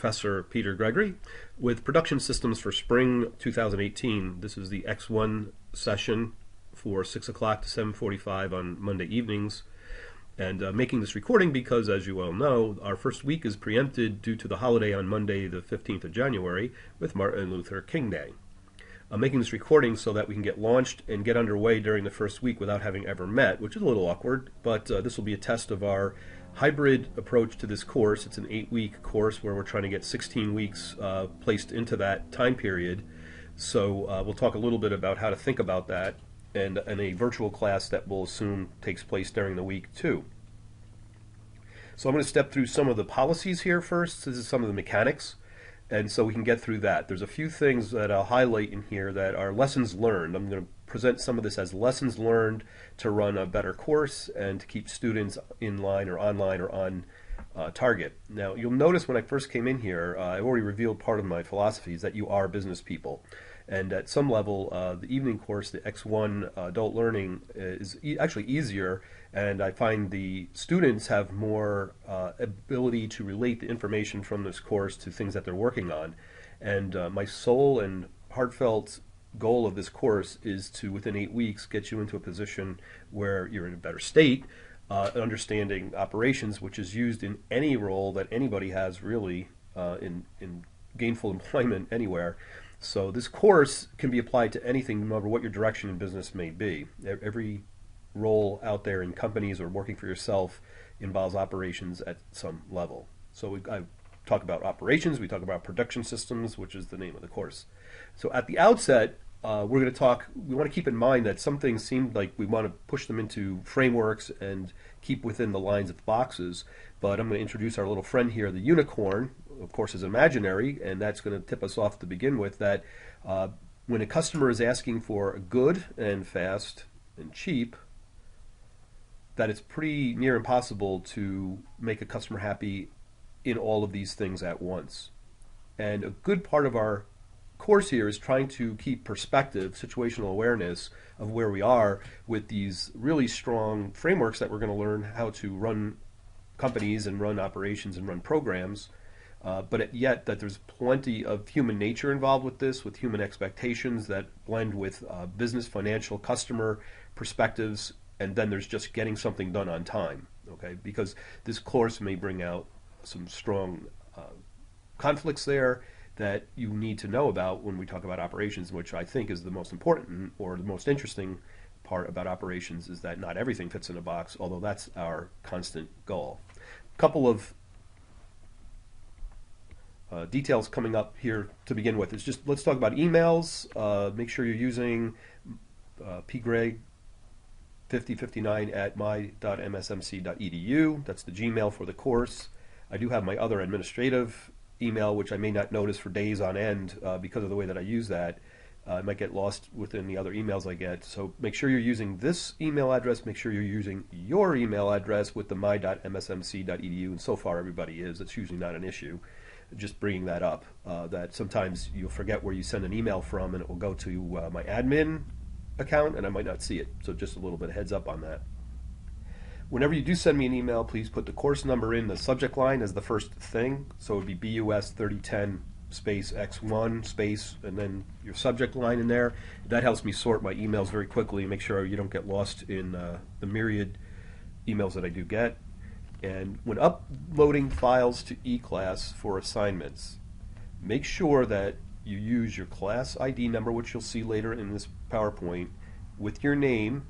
Professor Peter Gregory with Production Systems for Spring 2018. This is the X1 session for 6 o'clock to 7:45 on Monday evenings. And making this recording because, as you all know, our first week is preempted due to the holiday on Monday the 15th of January with Martin Luther King Day. I'm making this recording so that we can get launched and get underway during the first week without having ever met, which is a little awkward, but this will be a test of our hybrid approach to this course. It's an 8-week course where we're trying to get 16 weeks placed into that time period. So we'll talk a little bit about how to think about that and a virtual class that we'll assume takes place during the week too. So I'm going to step through some of the policies here first. This is some of the mechanics, and so we can get through that. There's a few things that I'll highlight in here that are lessons learned. I'm going to present some of this as lessons learned to run a better course and to keep students in line or online or on target. Now, you'll notice when I first came in here, I've already revealed part of my philosophy is that you are business people. And at some level, the evening course, the X1 Adult Learning, is actually easier, and I find the students have more ability to relate the information from this course to things that they're working on. And my sole and heartfelt goal of this course is to, within 8 weeks, get you into a position where you're in a better state, understanding operations, which is used in any role that anybody has really in gainful employment anywhere. So this course can be applied to anything, no matter what your direction in business may be. Every role out there in companies or working for yourself involves operations at some level. So I talk about operations, we talk about production systems, which is the name of the course. So at the outset, we want to keep in mind that some things seem like we want to push them into frameworks and keep within the lines of the boxes, but I'm going to introduce our little friend here, the unicorn. Of course, is imaginary, and that's going to tip us off to begin with that when a customer is asking for good and fast and cheap, that it's pretty near impossible to make a customer happy in all of these things at once. And a good part of our course here is trying to keep perspective, situational awareness of where we are with these really strong frameworks that we're going to learn how to run companies and run operations and run programs. But yet that there's plenty of human nature involved with this, with human expectations that blend with business, financial, customer perspectives, and then there's just getting something done on time, okay? Because this course may bring out some strong conflicts there that you need to know about when we talk about operations, which I think is the most important or the most interesting part about operations is that not everything fits in a box, although that's our constant goal. A couple of details coming up here to begin with. It's just, let's talk about emails. Make sure you're using pgreg5059@my.msmc.edu. That's the Gmail for the course. I do have my other administrative email, which I may not notice for days on end because of the way that I use that. I might get lost within the other emails I get. So make sure you're using this email address. Make sure you're using your email address with the my.msmc.edu. And so far everybody is. It's usually not an issue. Just bringing that up, that sometimes you'll forget where you send an email from and it will go to my admin account and I might not see it. So just a little bit of heads up on that. Whenever you do send me an email, please put the course number in the subject line as the first thing. So it would be BUS3010 space X1 space and then your subject line in there. That helps me sort my emails very quickly and make sure you don't get lost in the myriad emails that I do get. And when uploading files to eClass for assignments, make sure that you use your class ID number, which you'll see later in this PowerPoint, with your name,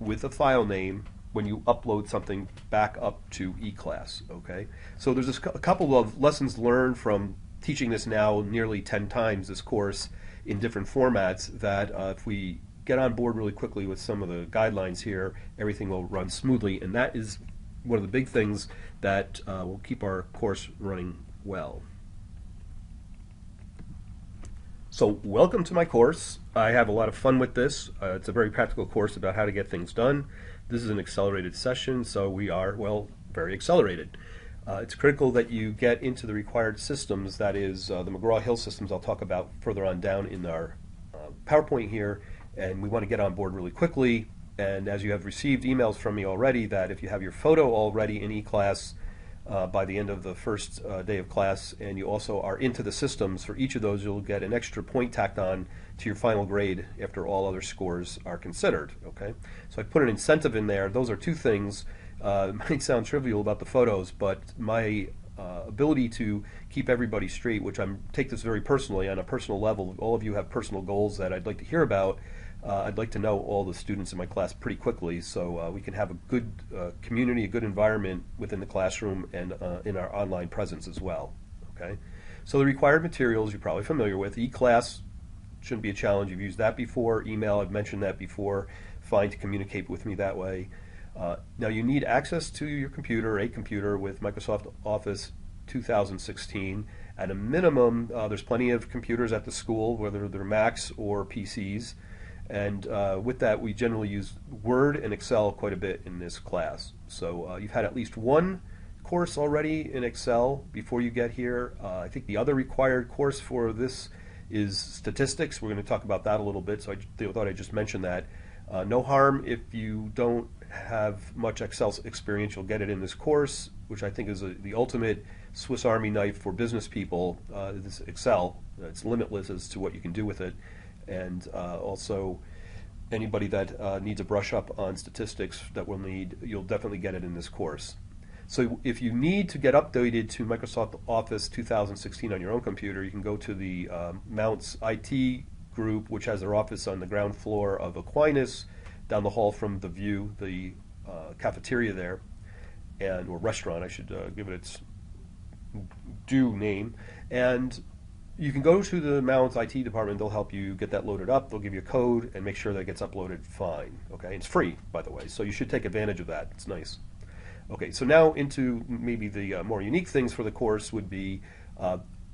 with a file name, when you upload something back up to eClass, okay? So there's a couple of lessons learned from teaching this now nearly 10 times, this course, in different formats, that if we get on board really quickly with some of the guidelines here, everything will run smoothly, and that is one of the big things that will keep our course running well. So welcome to my course. I have a lot of fun with this. It's a very practical course about how to get things done. This is an accelerated session, so we are, well, very accelerated. It's critical that you get into the required systems, that is the McGraw-Hill systems I'll talk about further on down in our PowerPoint here, and we want to get on board really quickly. And as you have received emails from me already, that if you have your photo already in eClass, by the end of the first day of class, and you also are into the systems. For each of those, you'll get an extra point tacked on to your final grade after all other scores are considered. Okay, so I put an incentive in there. Those are two things. It might sound trivial about the photos, but my ability to keep everybody straight, which I take this very personally on a personal level. All of you have personal goals that I'd like to hear about. I'd like to know all the students in my class pretty quickly, so we can have a good community, a good environment within the classroom and in our online presence as well. Okay, so the required materials you're probably familiar with. E-class shouldn't be a challenge. You've used that before. Email, I've mentioned that before. Fine to communicate with me that way. Now you need access to your computer, a computer with Microsoft Office 2016. At a minimum, there's plenty of computers at the school, whether they're Macs or PCs. And with that, we generally use Word and Excel quite a bit in this class. So you've had at least one course already in Excel before you get here. I think the other required course for this is statistics. We're going to talk about that a little bit, so I thought I'd just mention that. No harm if you don't have much Excel experience. You'll get it in this course, which I think is the ultimate Swiss Army knife for business people. This Excel, it's limitless as to what you can do with it. And also anybody that needs a brush up on statistics that will need, you'll definitely get it in this course. So if you need to get updated to Microsoft Office 2016 on your own computer, you can go to the Mounts IT group, which has their office on the ground floor of Aquinas, down the hall from the View, the cafeteria there, or restaurant, I should give it its due name. And you can go to the Mounts IT department. They'll help you get that loaded up. They'll give you a code and make sure that it gets uploaded fine. Okay, it's free, by the way, so you should take advantage of that. It's nice. Okay, so now into maybe the more unique things for the course would be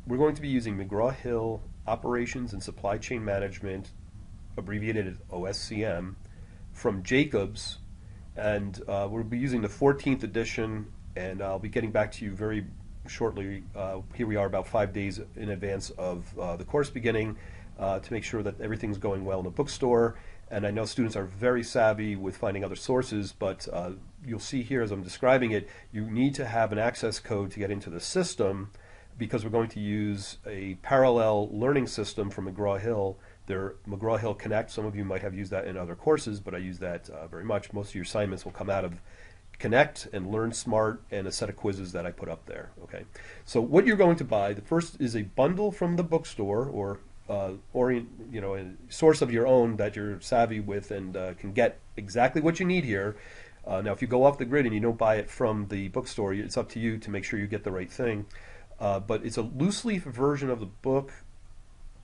we're going to be using McGraw-Hill Operations and Supply Chain Management, abbreviated as OSCM, from Jacobs, and we'll be using the 14th edition, and I'll be getting back to you very shortly. Here we are about 5 days in advance of the course beginning to make sure that everything's going well in the bookstore. And I know students are very savvy with finding other sources, but you'll see here as I'm describing it, you need to have an access code to get into the system, because we're going to use a parallel learning system from McGraw-Hill. Their McGraw-Hill Connect, some of you might have used that in other courses, but I use that very much. Most of your assignments will come out of Connect and Learn Smart and a set of quizzes that I put up there. Okay, so what you're going to buy, the first is a bundle from the bookstore, or a source of your own that you're savvy with and can get exactly what you need here. Now, if you go off the grid and you don't buy it from the bookstore, it's up to you to make sure you get the right thing. But it's a loose leaf version of the book.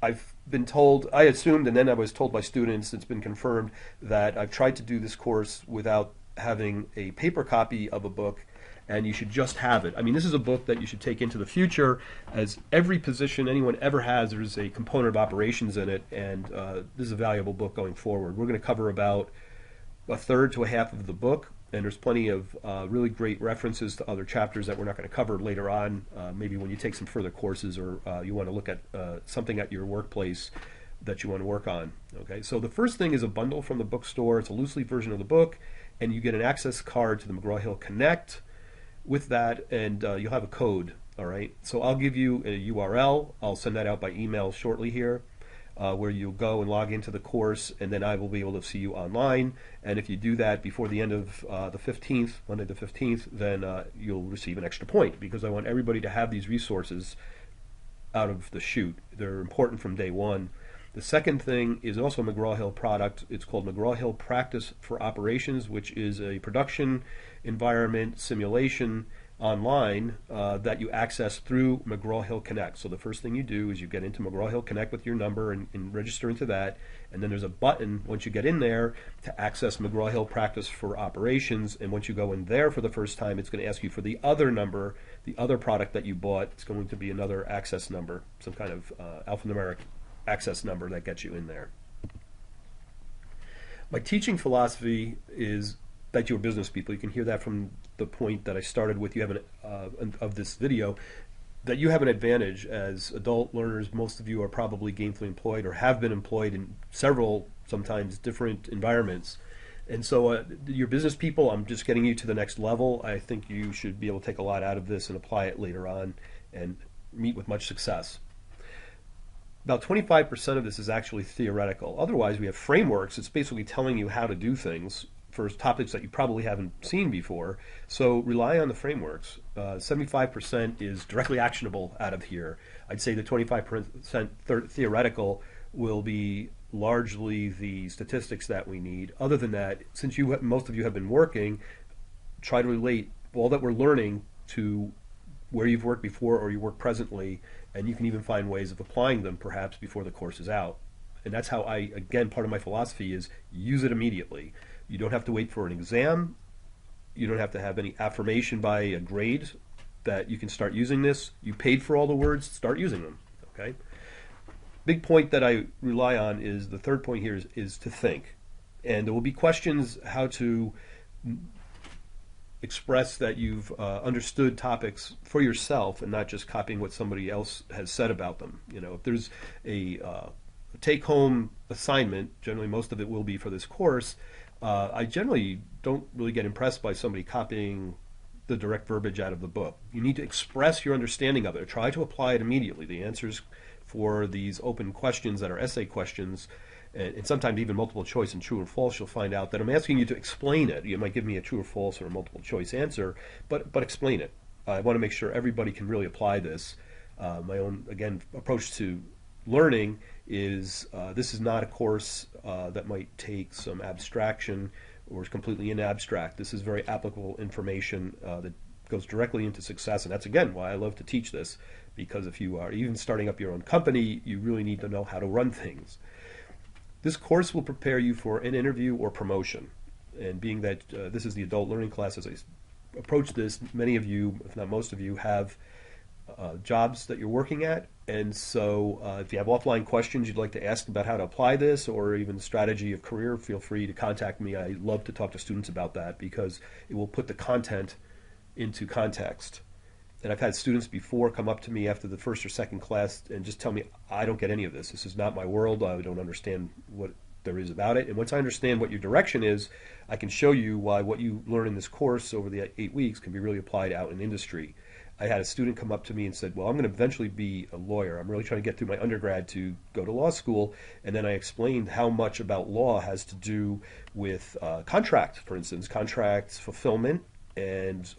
I've been told, I assumed, and then I was told by students, it's been confirmed, that I've tried to do this course without having a paper copy of a book, and you should just have it. I mean, this is a book that you should take into the future, as every position anyone ever has, there's a component of operations in it, and this is a valuable book going forward. We're going to cover about a third to a half of the book, and there's plenty of really great references to other chapters that we're not going to cover later on, maybe when you take some further courses, or you want to look at something at your workplace that you want to work on. Okay, so the first thing is a bundle from the bookstore. It's a loose leaf version of the book, and you get an access card to the McGraw-Hill Connect with that, and you'll have a code. All right, so I'll give you a URL. I'll send that out by email shortly here, where you'll go and log into the course, and then I will be able to see you online. And if you do that before the end of the 15th, Monday the 15th, then you'll receive an extra point, because I want everybody to have these resources out of the chute. They're important from day one. The second thing is also a McGraw-Hill product. It's called McGraw-Hill Practice for Operations, which is a production environment simulation online that you access through McGraw-Hill Connect. So the first thing you do is you get into McGraw-Hill Connect with your number and register into that, and then there's a button once you get in there to access McGraw-Hill Practice for Operations, and once you go in there for the first time, it's going to ask you for the other number, the other product that you bought. It's going to be another access number, some kind of alphanumeric access number that gets you in there. My teaching philosophy is that you're business people. You can hear that from the point that I started with. You have of this video, that you have an advantage as adult learners. Most of you are probably gainfully employed or have been employed in several, sometimes different environments, And so, your business people, I'm just getting you to the next level. I think you should be able to take a lot out of this and apply it later on and meet with much success. About 25% of this is actually theoretical. Otherwise, we have frameworks. It's basically telling you how to do things for topics that you probably haven't seen before. So rely on the frameworks. 75% is directly actionable out of here. I'd say the 25% theoretical will be largely the statistics that we need. Other than that, since most of you have been working, try to relate all that we're learning to where you've worked before or you work presently, and you can even find ways of applying them perhaps before the course is out. And that's how again, part of my philosophy is use it immediately. You don't have to wait for an exam. You don't have to have any affirmation by a grade that you can start using this. You paid for all the words, start using them, okay? Big point that I rely on is, the third point here is to think. And there will be questions how to express that you've understood topics for yourself and not just copying what somebody else has said about them. If there's a take-home assignment, generally most of it will be for this course, I generally don't really get impressed by somebody copying the direct verbiage out of the book. You need to express your understanding of it. Try to apply it immediately. The answers for these open questions that are essay questions, and sometimes even multiple choice and true or false, you'll find out that I'm asking you to explain it. You might give me a true or false or a multiple choice answer, but explain it. I want to make sure everybody can really apply this. My own, again, approach to learning is this is not a course that might take some abstraction or is completely in abstract. This is very applicable information that goes directly into success, and that's, again, why I love to teach this, because if you are even starting up your own company, you really need to know how to run things. This course will prepare you for an interview or promotion. And being that this is the adult learning class, as I approach this, many of you, if not most of you, have jobs that you're working at. And so if you have offline questions you'd like to ask about how to apply this, or even strategy of career, feel free to contact me. I love to talk to students about that because it will put the content into context. And I've had students before come up to me after the first or second class and just tell me, I don't get any of this. This is not my world. I don't understand what there is about it. And once I understand what your direction is, I can show you why what you learn in this course over the 8 weeks can be really applied out in industry. I had a student come up to me and said, well, I'm going to eventually be a lawyer. I'm really trying to get through my undergrad to go to law school. And then I explained how much about law has to do with contract, for instance, contracts, fulfillment, and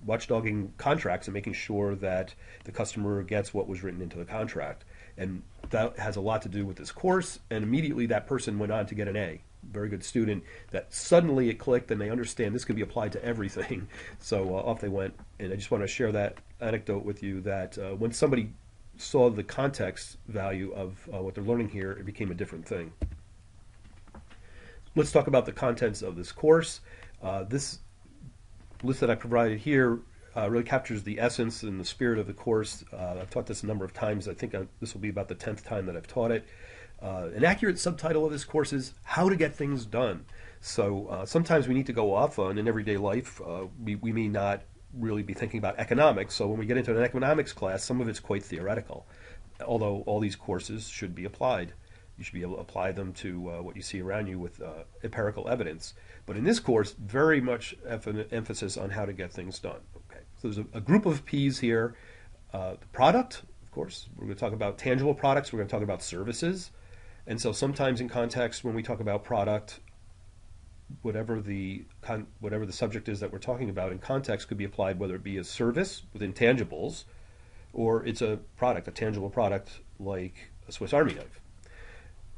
watchdogging contracts and making sure that the customer gets what was written into the contract. And that has a lot to do with this course. And immediately that person went on to get an A. Very good student. That suddenly it clicked and they understand this can be applied to everything. So off they went. And I just want to share that anecdote with you, that when somebody saw the context value of what they're learning here, it became a different thing. Let's talk about the contents of this course. This list that I provided here really captures the essence and the spirit of the course. I've taught this a number of times. I think this will be about the 10th time that I've taught it. An accurate subtitle of this course is How to Get Things Done. So sometimes we need to go off on, in everyday life. We may not really be thinking about economics. So when we get into an economics class, some of it's quite theoretical, although all these courses should be applied. You should be able to apply them to what you see around you with empirical evidence. But in this course, very much emphasis on how to get things done. Okay, so there's a group of P's here. The product, of course, we're going to talk about tangible products. We're going to talk about services. And so sometimes in context, when we talk about product, whatever the subject is that we're talking about in context could be applied, whether it be a service with intangibles, or it's a product, a tangible product like a Swiss Army knife.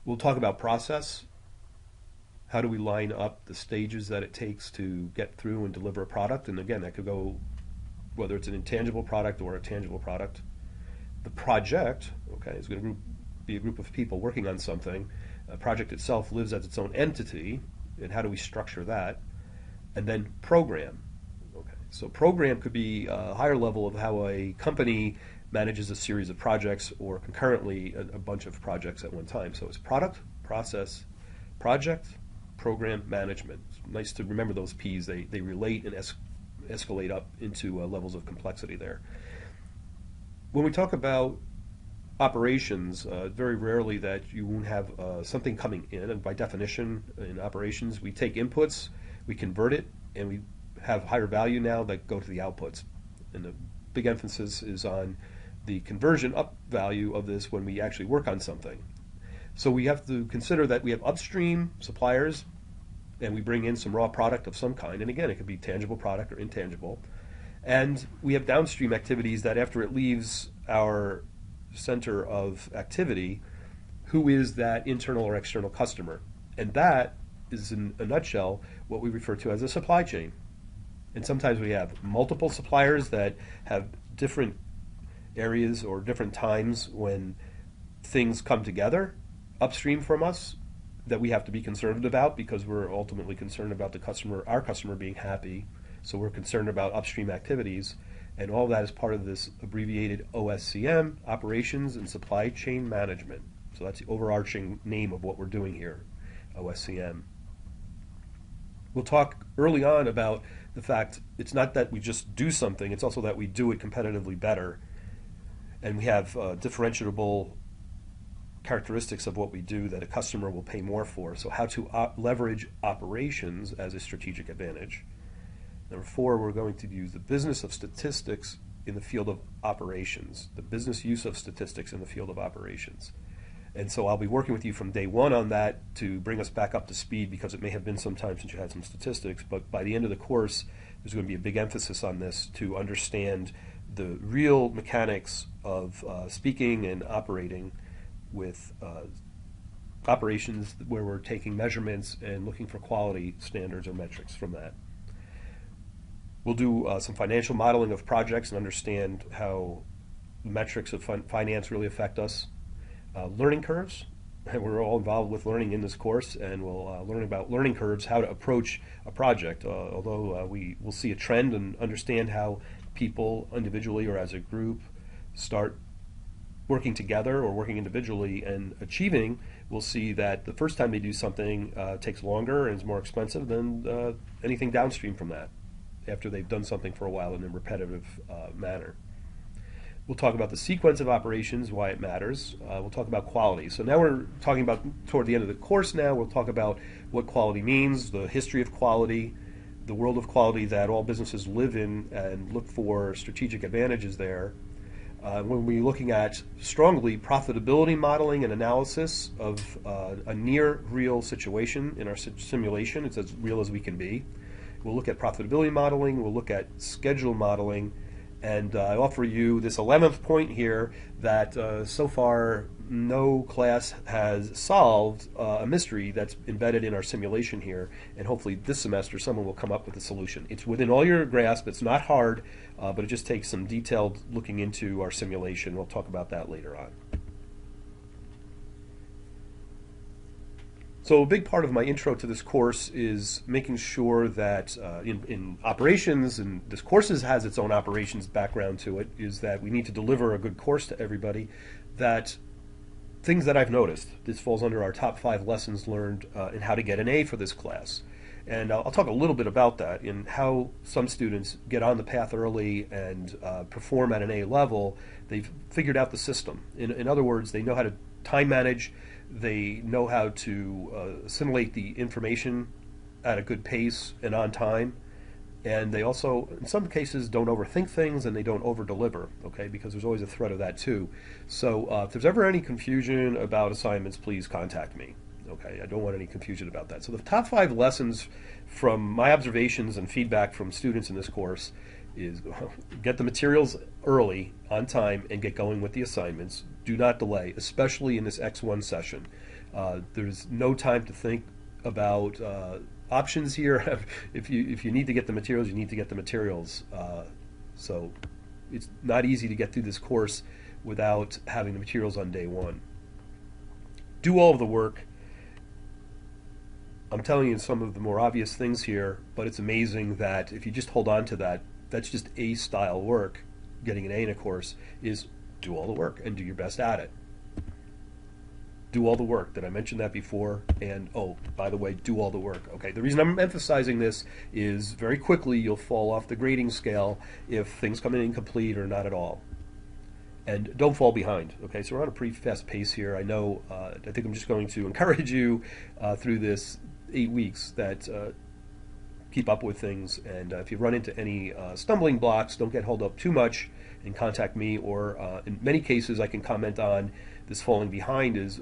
We'll talk about process. How do we line up the stages that it takes to get through and deliver a product? And again, that could go whether it's an intangible product or a tangible product. The project, okay, is going to be a group of people working on something. A project itself lives as its own entity, and how do we structure that? And then program. Okay, so program could be a higher level of how a company manages a series of projects, or concurrently a bunch of projects at one time. So it's product, process, project, program, management. It's nice to remember those P's. They relate and escalate up into levels of complexity there. When we talk about operations, very rarely that you won't have something coming in. And by definition, in operations, we take inputs, we convert it, and we have higher value now that go to the outputs. And the big emphasis is on the conversion up value of this when we actually work on something. So we have to consider that we have upstream suppliers, and we bring in some raw product of some kind. And again, it could be tangible product or intangible. And we have downstream activities that after it leaves our center of activity, who is that internal or external customer? And that is, in a nutshell, what we refer to as a supply chain. And sometimes we have multiple suppliers that have different areas or different times when things come together upstream from us that we have to be concerned about, because we're ultimately concerned about the customer, our customer, being happy. So we're concerned about upstream activities, and all that is part of this abbreviated OSCM, Operations and Supply Chain Management. So that's the overarching name of what we're doing here, OSCM. We'll talk early on about the fact it's not that we just do something, it's also that we do it competitively better, and we have differentiable characteristics of what we do that a customer will pay more for. So how to leverage operations as a strategic advantage. Number 4, we're going to use the business of statistics in the field of operations, the business use of statistics in the field of operations. And so I'll be working with you from day one on that to bring us back up to speed, because it may have been some time since you had some statistics, but by the end of the course, there's going to be a big emphasis on this to understand the real mechanics of speaking and operating with operations, where we're taking measurements and looking for quality standards or metrics from that. We'll do some financial modeling of projects and understand how metrics of finance really affect us. Learning curves, and we're all involved with learning in this course, and we'll learn about learning curves, how to approach a project, although we will see a trend and understand how people individually or as a group start working together or working individually and achieving. We'll see that the first time they do something takes longer and is more expensive than anything downstream from that, after they've done something for a while in a repetitive manner. We'll talk about the sequence of operations, why it matters. We'll talk about quality. So now we're talking about, toward the end of the course now, we'll talk about what quality means, the history of quality, the world of quality that all businesses live in, and look for strategic advantages there. When we're looking at strongly profitability modeling and analysis of a near real situation in our simulation, it's as real as we can be. We'll look at profitability modeling, we'll look at schedule modeling, and I offer you this 11th point here that so far no class has solved a mystery that's embedded in our simulation here, and hopefully this semester someone will come up with a solution. It's within all your grasp, it's not hard, but it just takes some detailed looking into our simulation. We'll talk about that later on. So a big part of my intro to this course is making sure that in operations, and this course has its own operations background to it, is that we need to deliver a good course to everybody, that things that I've noticed, this falls under our top 5 lessons learned in how to get an A for this class. And I'll talk a little bit about that in how some students get on the path early and perform at an A level. They've figured out the system. In other words, they know how to time manage, they know how to assimilate the information at a good pace and on time, and they also, in some cases, don't overthink things and they don't over-deliver, okay, because there's always a threat of that too. So if there's ever any confusion about assignments, please contact me, okay? I don't want any confusion about that. So the top 5 lessons from my observations and feedback from students in this course is get the materials early, on time, and get going with the assignments. Do not delay, especially in this X1 session. There's no time to think about options here. If you need to get the materials, you need to get the materials. So it's not easy to get through this course without having the materials on day one. Do all of the work. I'm telling you some of the more obvious things here, but it's amazing that if you just hold on to that, that's just A-style work. Getting an A in a course is do all the work and do your best at it. Do all the work. Did I mention that before? And, oh, by the way, do all the work. Okay, the reason I'm emphasizing this is very quickly you'll fall off the grading scale if things come in incomplete or not at all. and don't fall behind. Okay, so we're on a pretty fast pace here. I know. I think I'm just going to encourage you through this 8 weeks that keep up with things. And if you run into any stumbling blocks, don't get held up too much and contact me. Or in many cases, I can comment on this falling behind is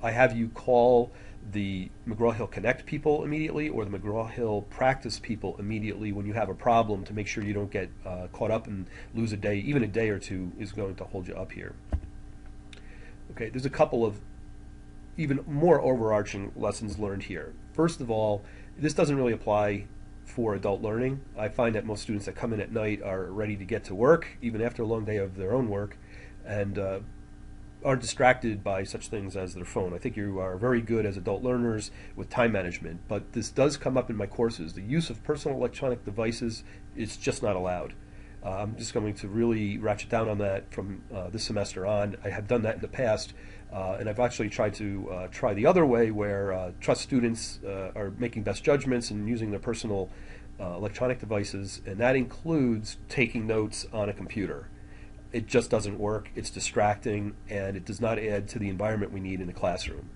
I have you call the McGraw-Hill Connect people immediately or the McGraw-Hill practice people immediately when you have a problem to make sure you don't get caught up and lose a day. Even a day or two is going to hold you up here. Okay, there's a couple of even more overarching lessons learned here. First of all, this doesn't really apply for adult learning. I find that most students that come in at night are ready to get to work, even after a long day of their own work, and aren't distracted by such things as their phone. I think you are very good as adult learners with time management, but this does come up in my courses. The use of personal electronic devices is just not allowed. I'm just going to really ratchet down on that from this semester on. I have done that in the past, and I've actually tried to try the other way where trust students are making best judgments and using their personal electronic devices, and that includes taking notes on a computer. It just doesn't work. It's distracting, and it does not add to the environment we need in the classroom.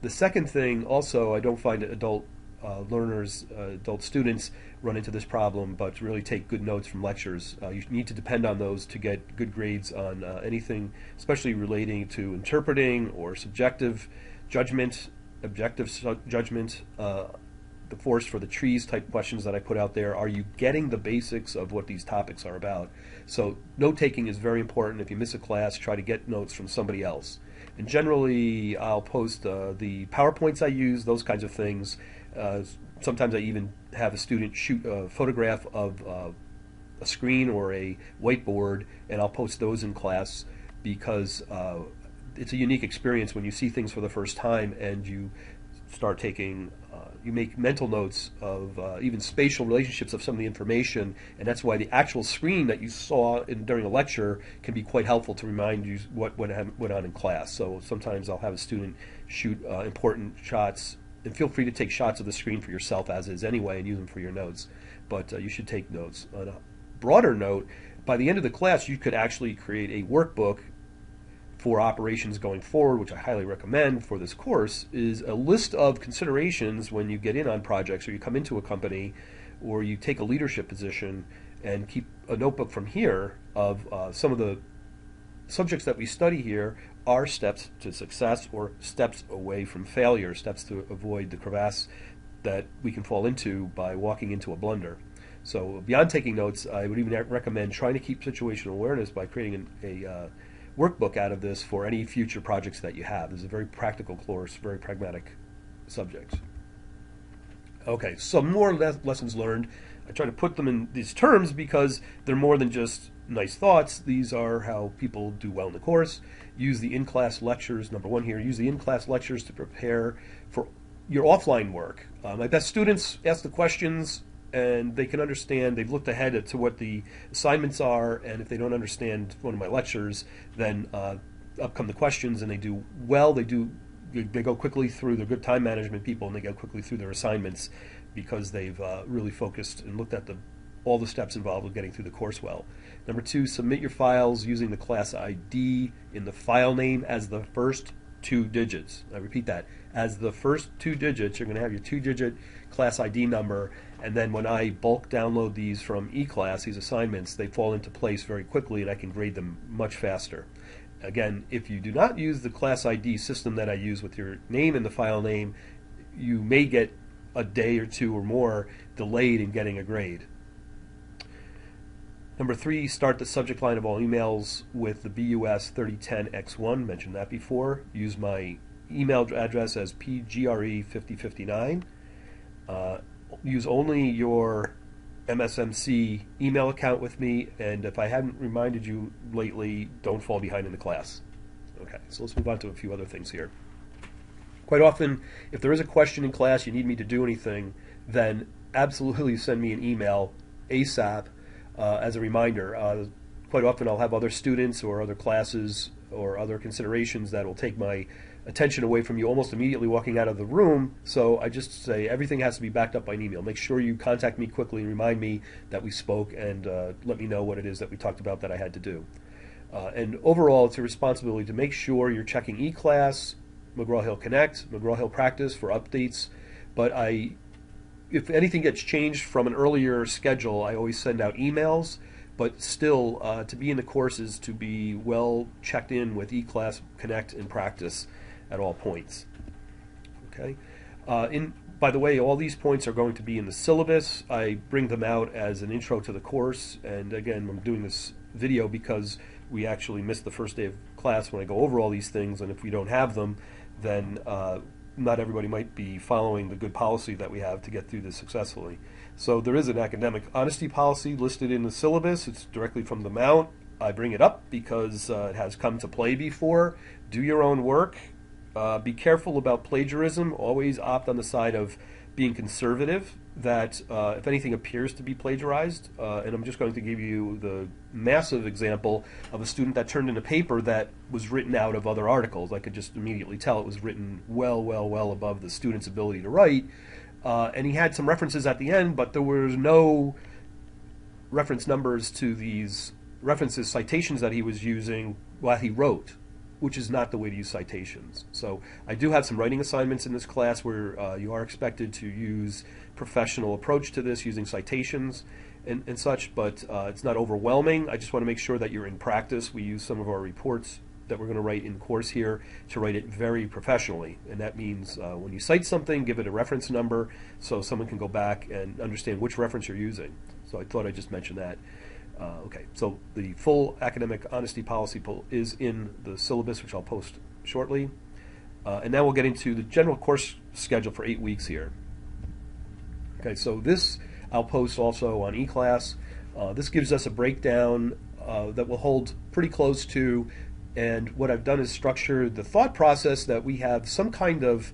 The second thing, also, I don't find adult learners, adult students run into this problem, but to really take good notes from lectures. You need to depend on those to get good grades on anything, especially relating to interpreting or subjective judgment, objective judgment, the forest for the trees type questions that I put out there. Are you getting the basics of what these topics are about? So note taking is very important. If you miss a class, try to get notes from somebody else. And generally, I'll post the PowerPoints I use, those kinds of things. Sometimes I even have a student shoot a photograph of a screen or a whiteboard, and I'll post those in class because it's a unique experience when you see things for the first time and you start taking, you make mental notes of even spatial relationships of some of the information, and that's why the actual screen that you saw during a lecture can be quite helpful to remind you what went on in class. So sometimes I'll have a student shoot important shots, and feel free to take shots of the screen for yourself as is anyway and use them for your notes, but you should take notes. On a broader note, by the end of the class you could actually create a workbook for operations going forward, which I highly recommend for this course, is a list of considerations when you get in on projects or you come into a company or you take a leadership position, and keep a notebook from here of some of the subjects that we study here are steps to success or steps away from failure, steps to avoid the crevasse that we can fall into by walking into a blunder. So beyond taking notes, I would even recommend trying to keep situational awareness by creating a workbook out of this for any future projects that you have. This is a very practical course, very pragmatic subjects. Okay, some more lessons learned. I try to put them in these terms because they're more than just nice thoughts. These are how people do well in the course. Use the in-class lectures, number one here, use the in-class lectures to prepare for your offline work. My best students ask the questions and they can understand, they've looked ahead to what the assignments are, and if they don't understand one of my lectures, then up come the questions, and they do well. They go quickly through, they're good time management people, and they go quickly through their assignments because they've really focused and looked at all the steps involved with getting through the course well. Number two, submit your files using the class ID in the file name as the first 2 digits. I repeat that, as the first 2 digits, you're going to have your 2-digit class ID number, and then when I bulk download these from eClass, these assignments, they fall into place very quickly and I can grade them much faster. Again, if you do not use the class ID system that I use with your name in the file name, you may get a day or two or more delayed in getting a grade. Number 3, start the subject line of all emails with the BUS3010X1, mentioned that before. Use my email address as pgre5059. Use only your MSMC email account with me, and if I hadn't reminded you lately, don't fall behind in the class. Okay, so let's move on to a few other things here. Quite often, if there is a question in class, you need me to do anything, then absolutely send me an email ASAP as a reminder. Quite often I'll have other students or other classes or other considerations that will take my attention away from you almost immediately walking out of the room, so I just say everything has to be backed up by an email. Make sure you contact me quickly and remind me that we spoke, and let me know what it is that we talked about that I had to do. And overall, it's a responsibility to make sure you're checking eClass, McGraw-Hill Connect, McGraw-Hill Practice for updates. But if anything gets changed from an earlier schedule, I always send out emails. But still, to be in the course is to be well checked in with eClass, Connect, and Practice at all points. Okay. By the way, all these points are going to be in the syllabus. I bring them out as an intro to the course. And again, I'm doing this video because we actually missed the first day of class when I go over all these things. And if we don't have them, then not everybody might be following the good policy that we have to get through this successfully. So there is an academic honesty policy listed in the syllabus. It's directly from the Mount. I bring it up because it has come to play before. Do your own work. Be careful about plagiarism. Always opt on the side of being conservative, that if anything appears to be plagiarized, and I'm just going to give you the massive example of a student that turned in a paper that was written out of other articles. I could just immediately tell it was written well above the student's ability to write, and he had some references at the end, but there was no reference numbers to these references, citations that he was using while he wrote, which is not the way to use citations. So I do have some writing assignments in this class where you are expected to use professional approach to this using citations and such, but it's not overwhelming. I just want to make sure that you're in practice. We use some of our reports that we're going to write in course here to write it very professionally, and that means when you cite something, give it a reference number so someone can go back and understand which reference you're using. So I thought I'd just mention that. Okay, so the full academic honesty policy is in the syllabus, which I'll post shortly. And now we'll get into the general course schedule for 8 weeks here. Okay, so this I'll post also on eClass. This gives us a breakdown that will hold pretty close to, and what I've done is structure the thought process that we have some kind of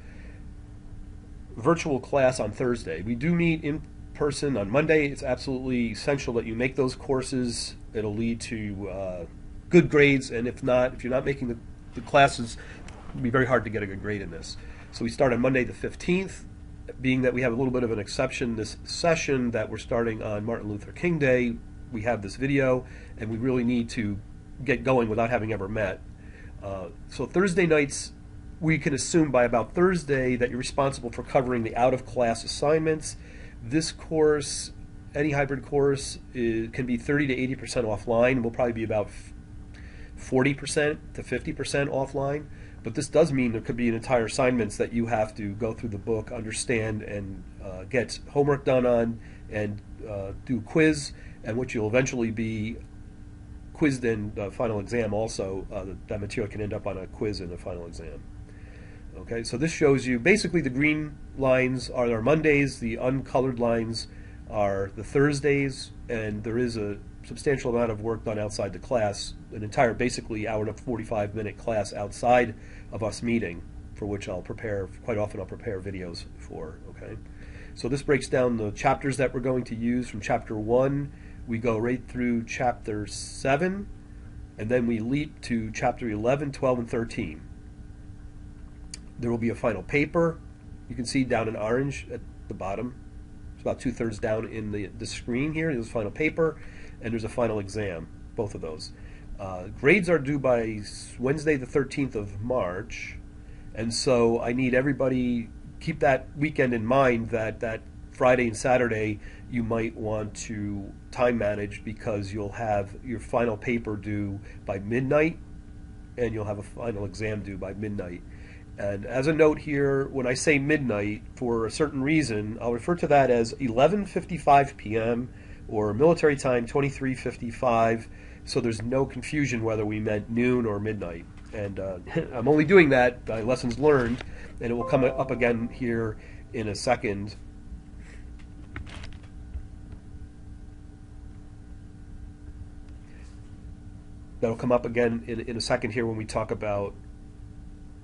virtual class on Thursday. We do meet in person on Monday. It's absolutely essential that you make those courses. It'll lead to good grades, and if you're not making the classes, it'll be very hard to get a good grade in this. So we start on Monday the 15th, being that we have a little bit of an exception this session that we're starting on Martin Luther King Day. We have this video, and we really need to get going without having ever met. So Thursday nights, we can assume by about Thursday that you're responsible for covering the out-of-class assignments. This course, any hybrid course, can be 30 to 80% offline. We'll probably be about 40% to 50% offline. But this does mean there could be entire assignments that you have to go through the book, understand, and get homework done on, and do a quiz, and which you'll eventually be quizzed in the final exam also. That material can end up on a quiz in the final exam. Okay, so this shows you basically the green lines are our Mondays, the uncolored lines are the Thursdays, and there is a substantial amount of work done outside the class, an entire basically hour and a 45-minute class outside of us meeting, for which I'll prepare, quite often I'll prepare videos for. Okay, so this breaks down the chapters that we're going to use. From chapter 1, we go right through chapter 7, and then we leap to chapter 11, 12, and 13. There will be a final paper. You can see down in orange at the bottom. It's about 2/3 down in the screen here. There's a final paper, and there's a final exam, both of those. Grades are due by Wednesday the 13th of March, and so I need everybody keep that weekend in mind, that Friday and Saturday you might want to time manage, because you'll have your final paper due by midnight, and you'll have a final exam due by midnight. And as a note here, when I say midnight, for a certain reason, I'll refer to that as 11:55 p.m. or military time 23:55, so there's no confusion whether we meant noon or midnight. And I'm only doing that by lessons learned, and it will come up again here in a second. That'll come up again in a second here when we talk about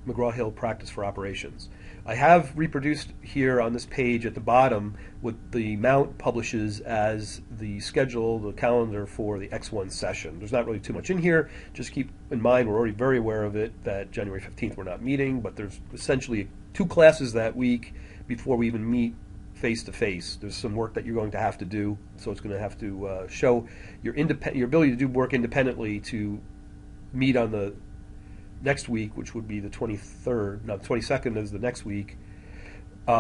McGraw-Hill Practice for Operations. I have reproduced here on this page at the bottom what the Mount publishes as the schedule, the calendar for the X1 session. There's not really too much in here. Just keep in mind, we're already very aware of it, that January 15th we're not meeting, but there's essentially 2 classes that week before we even meet face-to-face. There's some work that you're going to have to do, so it's going to have to show your ability to do work independently to meet on the next week, which would be the 23rd. No, the 22nd is the next week,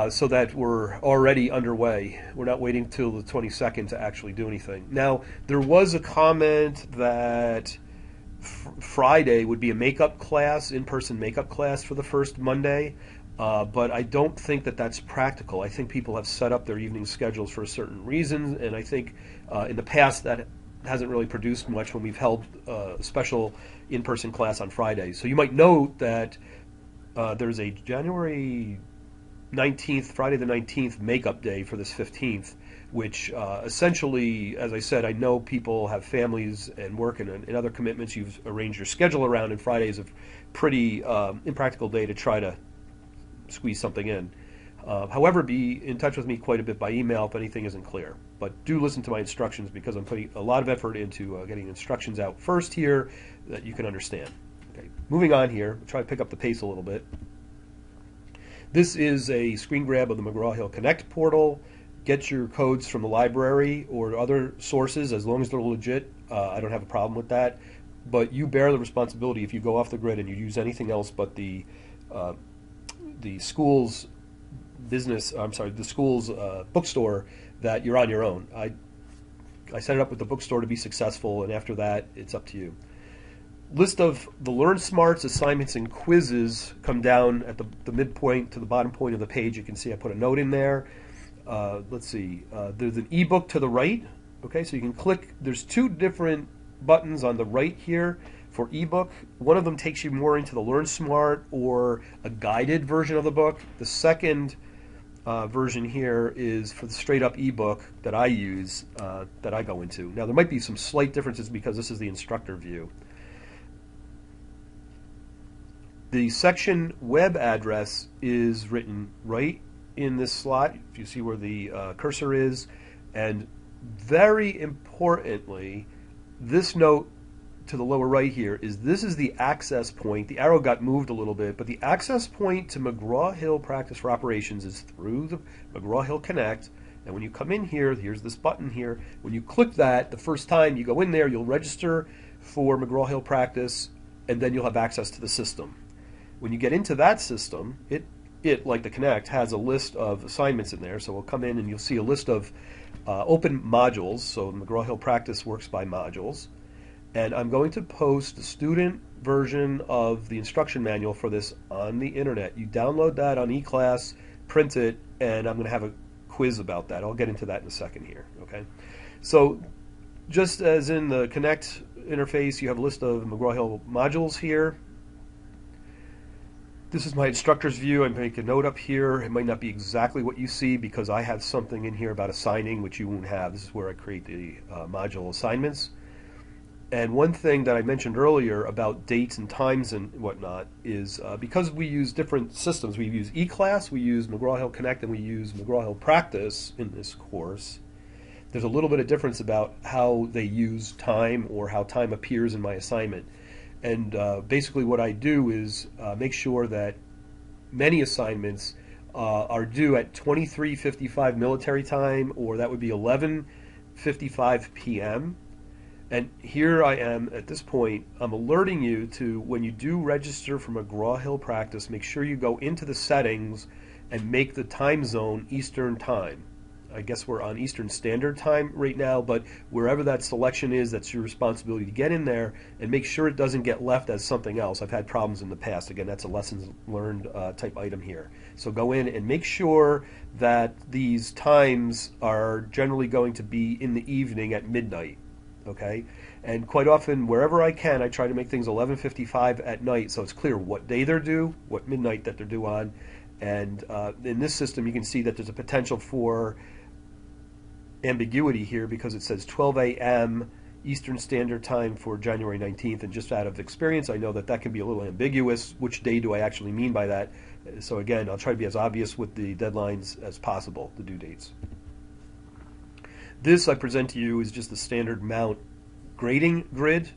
so that we're already underway. We're not waiting till the 22nd to actually do anything. Now, there was a comment that Friday would be a makeup class, in-person makeup class for the first Monday, but I don't think that that's practical. I think people have set up their evening schedules for a certain reason, and I think in the past that hasn't really produced much when we've held a special in-person class on Fridays. So you might note that there's a January 19th, Friday the 19th makeup day for this 15th, which essentially, as I said, I know people have families and work and other commitments you've arranged your schedule around, and Friday is a pretty impractical day to try to squeeze something in. However, be in touch with me quite a bit by email if anything isn't clear. But do listen to my instructions, because I'm putting a lot of effort into getting instructions out first here that you can understand. Okay, moving on here, try to pick up the pace a little bit. This is a screen grab of the McGraw-Hill Connect portal. Get your codes from the library or other sources as long as they're legit. I don't have a problem with that. But you bear the responsibility if you go off the grid and you use anything else but the school's the school's bookstore, that you're on your own. I set it up with the bookstore to be successful, and after that, it's up to you. List of the Learn Smarts assignments and quizzes come down at the midpoint to the bottom point of the page. You can see I put a note in there. Let's see. There's an ebook to the right. Okay, so you can click. There's two different buttons on the right here for ebook. One of them takes you more into the Learn Smart or a guided version of the book. The second version here is for the straight up ebook that I use, that I go into. Now there might be some slight differences because this is the instructor view. The section web address is written right in this slot, if you see where the cursor is, and very importantly, this note to the lower right here is this is the access point. The arrow got moved a little bit, but the access point to McGraw-Hill Practice for Operations is through the McGraw-Hill Connect. And when you come in here, here's this button here. When you click that, the first time you go in there, you'll register for McGraw-Hill Practice, and then you'll have access to the system. When you get into that system, it like the Connect, has a list of assignments in there. So we'll come in and you'll see a list of open modules. So McGraw-Hill Practice works by modules. And I'm going to post the student version of the instruction manual for this on the internet. You download that on eClass, print it, and I'm going to have a quiz about that. I'll get into that in a second here. Okay, so just as in the Connect interface, you have a list of McGraw-Hill modules here. This is my instructor's view. I make a note up here. It might not be exactly what you see because I have something in here about assigning, which you won't have. This is where I create the module assignments. And one thing that I mentioned earlier about dates and times and whatnot is because we use different systems. We use eClass, we use McGraw-Hill Connect, and we use McGraw-Hill Practice in this course. There's a little bit of difference about how they use time or how time appears in my assignment. And basically what I do is make sure that many assignments are due at 23:55 military time, or that would be 11:55 p.m. And here I am at this point, I'm alerting you to when you do register for McGraw-Hill Practice, make sure you go into the settings and make the time zone Eastern Time. I guess we're on Eastern Standard Time right now, but wherever that selection is, that's your responsibility to get in there and make sure it doesn't get left as something else. I've had problems in the past. Again, that's a lessons learned type item here. So go in and make sure that these times are generally going to be in the evening at midnight. Okay, and quite often, wherever I can, I try to make things 11:55 at night, so it's clear what day they're due, what midnight that they're due on. And in this system, you can see that there's a potential for ambiguity here because it says 12 a.m. Eastern Standard Time for January 19th, and just out of experience, I know that that can be a little ambiguous. Which day do I actually mean by that? So again, I'll try to be as obvious with the deadlines as possible, the due dates. This I present to you is just the standard Mount grading grid.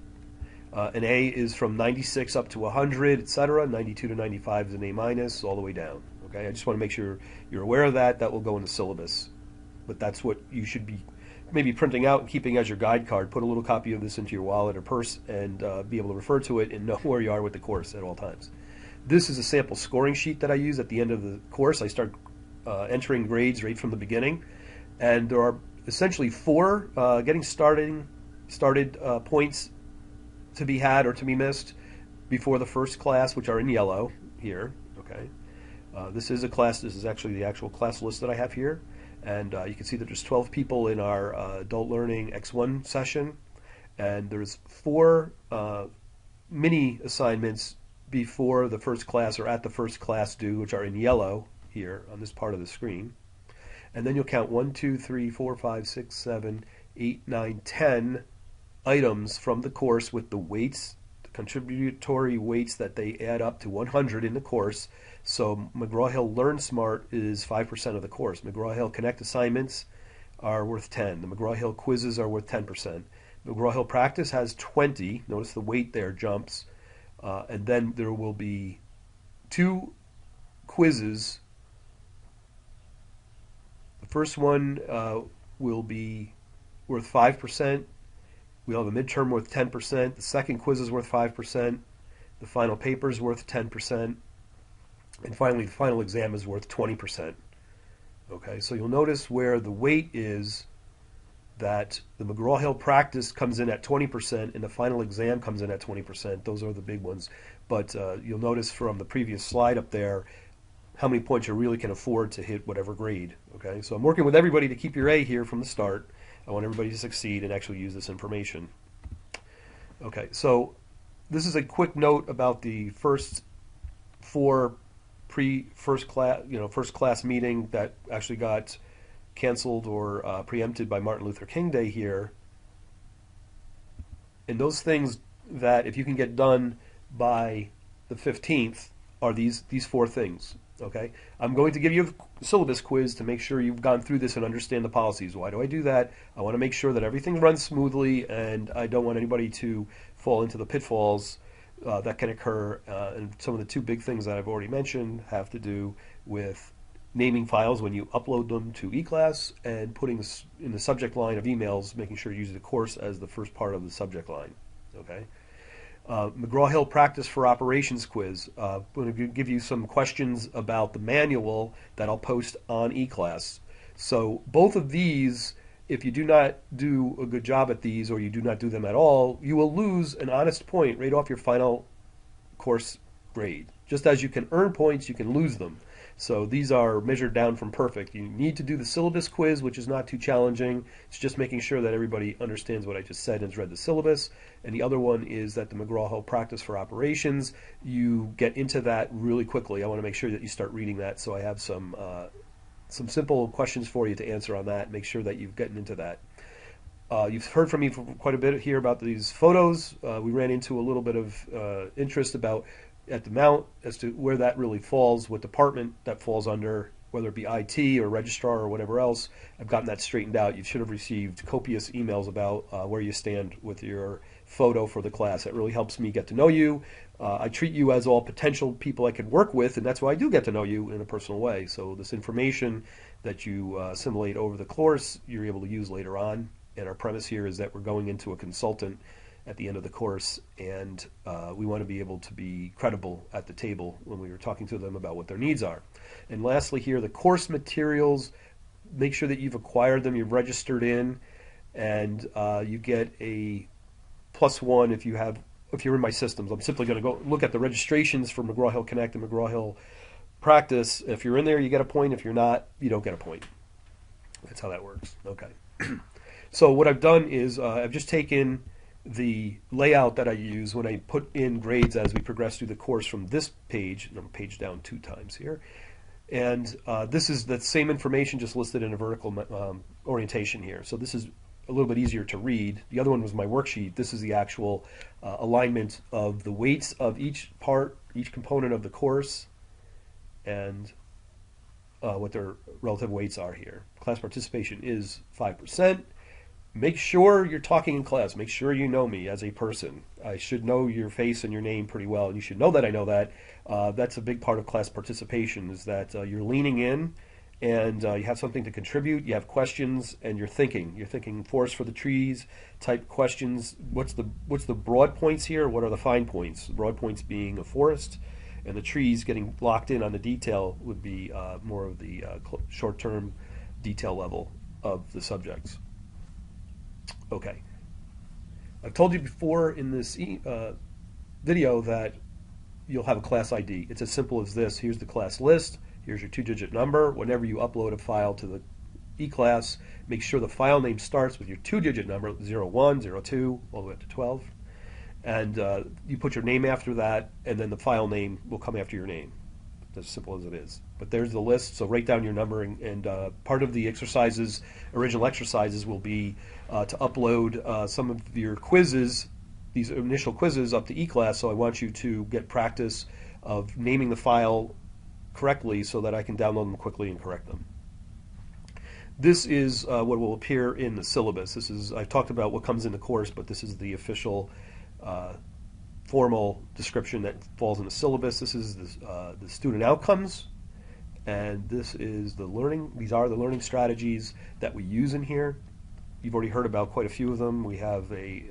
An A is from 96 up to 100, etc. 92 to 95 is an A minus, all the way down. Okay, I just want to make sure you're aware of that. That will go in the syllabus, but that's what you should be maybe printing out and keeping as your guide card, put a little copy of this into your wallet or purse and be able to refer to it and know where you are with the course at all times. This is a sample scoring sheet that I use at the end of the course. I start entering grades right from the beginning, and there are essentially 4 getting started points to be had or to be missed before the first class, which are in yellow here. Okay, this is a class. This is actually the actual class list that I have here, and you can see that there's 12 people in our Adult Learning X1 session, and there's 4 mini assignments before the first class or at the first class due, which are in yellow here on this part of the screen. And then you'll count 1, 2, 3, 4, 5, 6, 7, 8, 9, 10 items from the course with the weights, the contributory weights that they add up to 100 in the course. So McGraw-Hill Learn Smart is 5% of the course. McGraw-Hill Connect assignments are worth 10. The McGraw-Hill quizzes are worth 10%. McGraw-Hill Practice has 20. Notice the weight there jumps. And then there will be 2 quizzes. The first one will be worth 5%. We'll have a midterm worth 10%. The second quiz is worth 5%. The final paper is worth 10%. And finally, the final exam is worth 20%. Okay, so you'll notice where the weight is that the McGraw-Hill Practice comes in at 20% and the final exam comes in at 20%. Those are the big ones. But you'll notice from the previous slide up there how many points you really can afford to hit whatever grade. Okay, so I'm working with everybody to keep your A here from the start. I want everybody to succeed and actually use this information. Okay, so this is a quick note about the first 4 first class meeting that actually got canceled or preempted by Martin Luther King Day here. And those things that if you can get done by the 15th are these 4 things. Okay, I'm going to give you a syllabus quiz to make sure you've gone through this and understand the policies. Why do I do that? I want to make sure that everything runs smoothly, and I don't want anybody to fall into the pitfalls that can occur. And some of the 2 big things that I've already mentioned have to do with naming files when you upload them to eClass and putting in the subject line of emails, making sure you use the course as the first part of the subject line. Okay. McGraw-Hill Practice for Operations quiz. I'm going to give you some questions about the manual that I'll post on eClass. So both of these, if you do not do a good job at these or you do not do them at all, you will lose an honest point right off your final course grade. Just as you can earn points, you can lose them. So these are measured down from perfect. You need to do the syllabus quiz, which is not too challenging. It's just making sure that everybody understands what I just said and has read the syllabus. And the other one is that the McGraw-Hill Practice for Operations, you get into that really quickly. I want to make sure that you start reading that. So I have some simple questions for you to answer on that. Make sure that you've gotten into that. You've heard from me for quite a bit here about these photos. We ran into a little bit of interest about at the mount as to where that really falls, what department that falls under, whether it be IT or registrar or whatever else. I've gotten that straightened out. You should have received copious emails about where you stand with your photo for the class. It really helps me get to know you. I treat you as all potential people I could work with, and that's why I do get to know you in a personal way. So this information that you assimilate over the course, you're able to use later on. And our premise here is that we're going into a consultant at the end of the course, and we want to be able to be credible at the table when we are talking to them about what their needs are. And lastly here, the course materials, make sure that you've acquired them, you've registered in, and you get a +1 if you're in my systems. I'm simply going to go look at the registrations for McGraw-Hill Connect and McGraw-Hill Practice. If you're in there, you get a point. If you're not, you don't get a point. That's how that works. Okay. So what I've done is I've just taken the layout that I use when I put in grades as we progress through the course from this page, and I'm page down 2 times here, and this is the same information just listed in a vertical orientation here. So this is a little bit easier to read. The other one was my worksheet. This is the actual alignment of the weights of each part, each component of the course, and what their relative weights are here. Class participation is 5%. Make sure you're talking in class. Make sure you know me as a person. I should know your face and your name pretty well, and you should know that I know that. That's a big part of class participation, is that you're leaning in and you have something to contribute, you have questions, and you're thinking forest for the trees type questions. What's the broad points here? What are the fine points? The broad points being a forest, and the trees getting locked in on the detail would be more of the short-term detail level of the subjects. Okay. I've told you before in this video that you'll have a class ID. It's as simple as this. Here's the class list. Here's your 2-digit number. Whenever you upload a file to the eClass, make sure the file name starts with your 2-digit number, 01, 02, all the way up to 12. And you put your name after that, and then the file name will come after your name. As simple as it is. But there's the list, so write down your number, and part of the exercises, original exercises, will be to upload some of your quizzes, these initial quizzes, up to eClass. So I want you to get practice of naming the file correctly so that I can download them quickly and correct them. This is what will appear in the syllabus. I've talked about what comes in the course, but this is the official formal description that falls in the syllabus. This is the student outcomes, and this is the learning. These are the learning strategies that we use in here. You've already heard about quite a few of them. We have a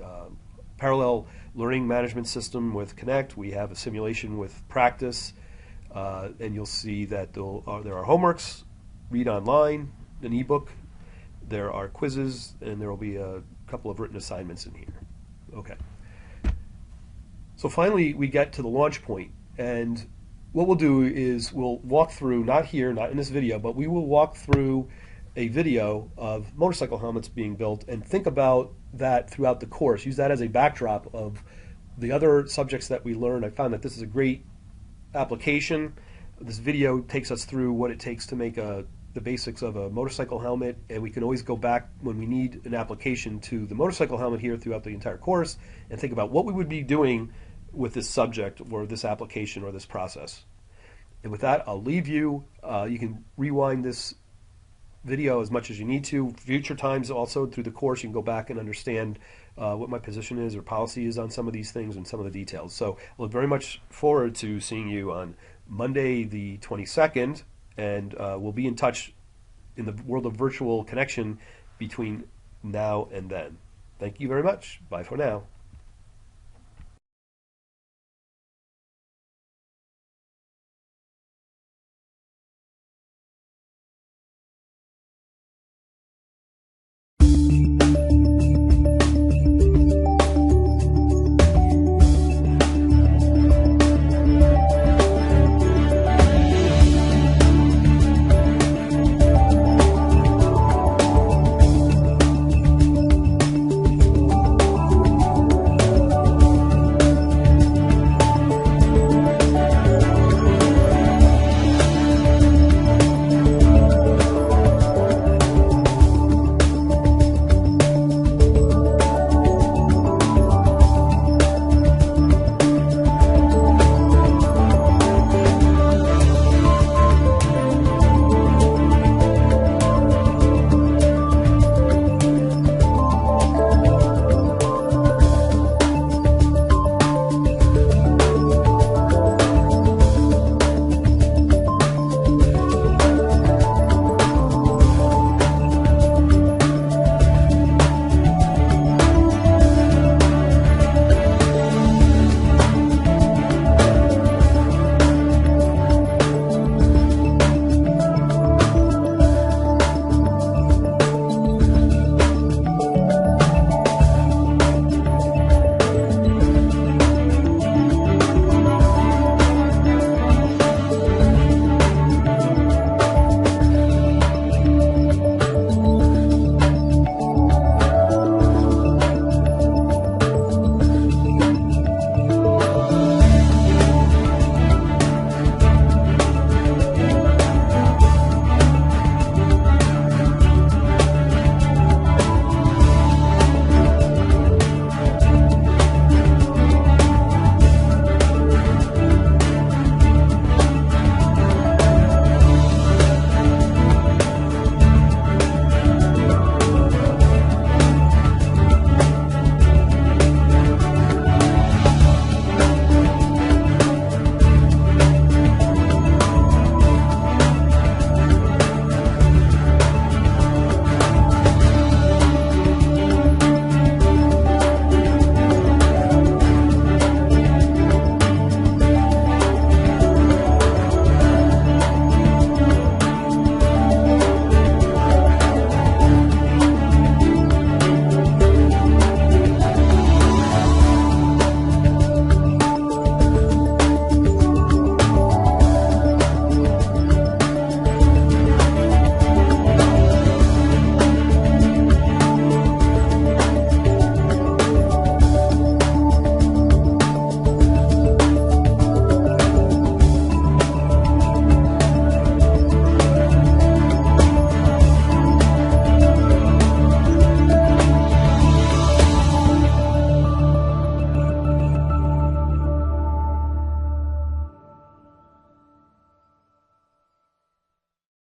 parallel learning management system with Connect. We have a simulation with Practice, and you'll see that there are homeworks, read online, an ebook, there are quizzes, and there will be a couple of written assignments in here. Okay. So finally, we get to the launch point, and what we'll do is we'll walk through, not here, not in this video, but we will walk through a video of motorcycle helmets being built and think about that throughout the course. Use that as a backdrop of the other subjects that we learn. I found that this is a great application. This video takes us through what it takes to make the basics of a motorcycle helmet, and we can always go back when we need an application to the motorcycle helmet here throughout the entire course and think about what we would be doing with this subject or this application or this process. And with that, I'll leave you. You can rewind this video as much as you need to. Future times also through the course, you can go back and understand what my position is or policy is on some of these things and some of the details. So I look very much forward to seeing you on Monday the 22nd, and we'll be in touch in the world of virtual connection between now and then. Thank you very much. Bye for now.